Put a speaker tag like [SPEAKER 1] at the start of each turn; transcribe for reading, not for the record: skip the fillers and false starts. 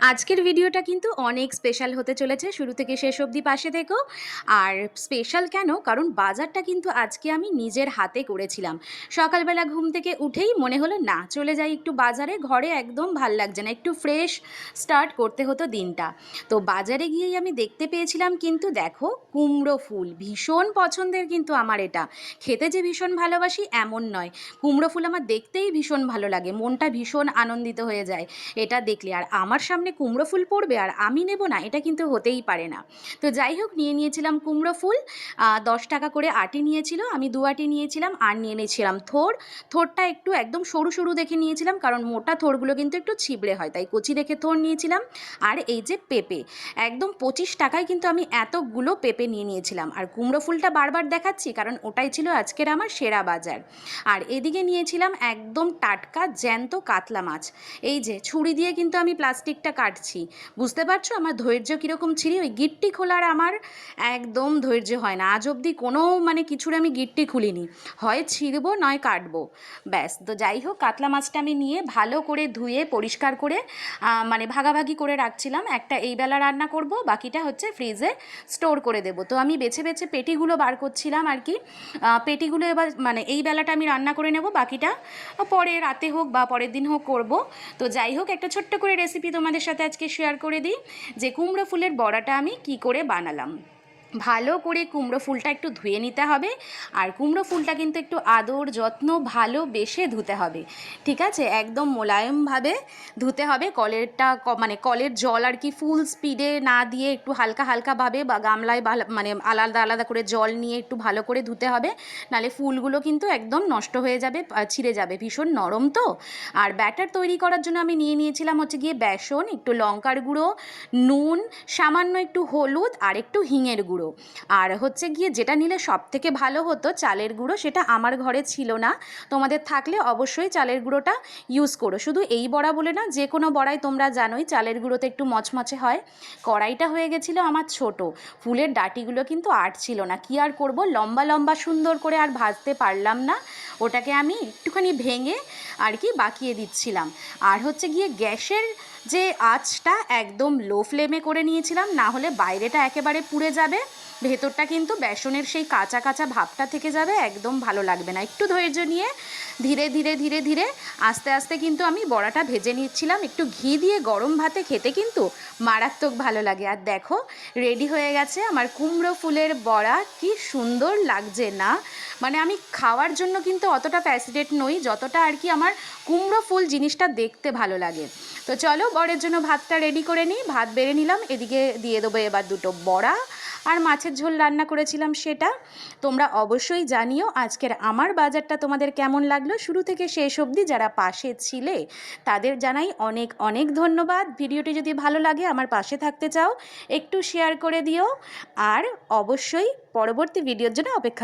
[SPEAKER 1] আজকের ভিডিওটা কিন্তু অনেক স্পেশাল হতে চলেছে, শুরু থেকে শেষ অবধি পাশে থেকো। আর স্পেশাল কেন, কারণ বাজারটা কিন্তু আজকে আমি নিজের হাতে করেছিলাম। সকালবেলা ঘুম থেকে উঠেই মনে হলো না চলে যাই একটু বাজারে, ঘরে একদম ভাল লাগছে না, একটু ফ্রেশ স্টার্ট করতে হতো দিনটা। তো বাজারে গিয়েই আমি দেখতে পেয়েছিলাম কিন্তু দেখো কুমড়ো ফুল ভীষণ পছন্দের, কিন্তু আমার এটা খেতে যে ভীষণ ভালোবাসি এমন নয়, কুমড়ো ফুল আমার দেখতেই ভীষণ ভালো লাগে, মনটা ভীষণ আনন্দিত হয়ে যায় এটা দেখলে। আর আমার সামনে কুমড়ো ফুল পড়বে আর আমি নেব না, এটা কিন্তু হতেই পারে না। তো যাই হোক, নিয়েছিলাম কুমড়ো ফুল। 10 টাকা করে আটি নিয়েছিল, আমি 2 আটি নিয়েছিলাম। আর নিয়েছিলাম থোরটা একটু একদম সরু সরু দেখে নিয়েছিলাম, কারণ মোটা থোরগুলো কিন্তু একটু ছিবড়ে হয়, তাই কচি দেখে থোর নিয়েছিলাম। আর এই যে পেঁপে, একদম 25 টাকায় কিন্তু আমি এতগুলো পেঁপে নিয়েছিলাম। আর কুমড়ো ফুলটা বারবার দেখাচ্ছি কারণ ওটাই ছিল আজকের আমার সেরা বাজার। আর এদিকে নিয়েছিলাম একদম টাটকা জ্যান্ত কাতলা মাছ। এই যে ছুরি দিয়ে কিন্তু আমি প্লাস্টিকটা কাটছি, বুঝতে পারছো আমার ধৈর্য কীরকম ছিল। ওই গিট্টি খোলার আমার একদম ধৈর্য হয় না, আজ অবধি কোনো কিছুর আমি গিট্টি খুলিনি, হয় ছিঁড়বো নয় কাটবো, ব্যাস। তো যাই হোক, কাতলা মাছটা আমি নিয়ে ভালো করে ধুয়ে পরিষ্কার করে ভাগাভাগি করে রাখছিলাম। একটা এই বেলা রান্না করব, বাকিটা হচ্ছে ফ্রিজে স্টোর করে দেবো। তো আমি বেছে বেছে পেটিগুলো বার করছিলাম আর কি। পেটিগুলো এবার এই বেলাটা আমি রান্না করে নেব, বাকিটা পরে রাতে হোক বা পরের দিন হোক করব। তো যাই হোক, একটা ছোট্ট করে রেসিপি তোমাদের সাথে আজকে শেয়ার করে দিই, যে কুমড়ো ফুলের বড়াটা আমি কি করে বানালাম। ভালো করে কুমড়ো ফুলটা একটু ধুয়ে নিতে হবে। আর কুমড়ো ফুলটা কিন্তু একটু আদর যত্ন ভালোবেসে ধুতে হবে, ঠিক আছে, একদম মোলায়েমভাবে ধুতে হবে। কলের জল আর কি ফুল স্পিডে না দিয়ে একটু হালকা হালকাভাবে বা গামলায় আলাদা আলাদা করে জল নিয়ে একটু ভালো করে ধুতে হবে, নাহলে ফুলগুলো কিন্তু একদম নষ্ট হয়ে যাবে, ছিঁড়ে যাবে, ভীষণ নরম তো। আর ব্যাটার তৈরি করার জন্য আমি নিয়েছিলাম হচ্ছে গিয়ে বেসন, একটু লঙ্কার গুঁড়ো, নুন, সামান্য একটু হলুদ আর একটু হিঙের গুঁড়ো। আর হচ্ছে গিয়ে যেটা নিলে সব থেকে ভালো হতো চালের গুঁড়ো, সেটা আমার ঘরে ছিল না, তোমাদের থাকলে অবশ্যই চালের গুঁড়োটা ইউজ করো। শুধু এই বড়া বলে না, যে কোনো বড়াই তোমরা জানোই চালের গুঁড়োতে একটু মচমচে হয়। কড়াইটা হয়ে গেছিলো আমার ছোট, ফুলের ডাঁটিগুলো কিন্তু ছিল না, কি আর করব, লম্বা লম্বা সুন্দর করে আর ভাজতে পারলাম না, ওটাকে আমি একটুখানি ভেঙে আর কি বাকিয়ে দিচ্ছিলাম। আর হচ্ছে গিয়ে গ্যাসের যে আঁচটা একদম লো ফ্লেমে করে নিয়েছিলাম, না হলে বাইরেটা একেবারে পুড়ে যাবে, ভেতরটা কিন্তু বেসনের সেই কাঁচা কাঁচা ভাবটা থেকে যাবে, একদম ভালো লাগবে না। একটু ধৈর্য নিয়ে ধীরে ধীরে ধীরে ধীরে আস্তে আস্তে কিন্তু আমি বড়াটা ভেজে নিচ্ছিলাম। একটু ঘি দিয়ে গরম ভাতে খেতে কিন্তু মারাত্মক ভালো লাগে। আর দেখো রেডি হয়ে গেছে আমার কুমড়ো ফুলের বড়া, কি সুন্দর লাগছে না, আমি খাওয়ার জন্য কিন্তু অতটা ফ্যাসিনেট নই যতটা আর কি আমার কুমড়ো ফুল জিনিসটা দেখতে ভালো লাগে। তো চলো বরের জন্য ভাতটা রেডি করে নিই, ভাত বেড়ে নিলাম, এদিকে দিয়ে দেবো এবার 2টো বড়া আর মাছের ঝোল রান্না করেছিলাম সেটা। তোমরা অবশ্যই জানিও আজকের আমার বাজারটা তোমাদের কেমন লাগলো, শুরু থেকে শেষ অবধি যারা পাশে ছিলে তাদের জানাই অনেক অনেক ধন্যবাদ। ভিডিওটি যদি ভালো লাগে, আমার পাশে থাকতে চাও, একটু শেয়ার করে দিও। আর অবশ্যই পরবর্তী ভিডিওর জন্য অপেক্ষা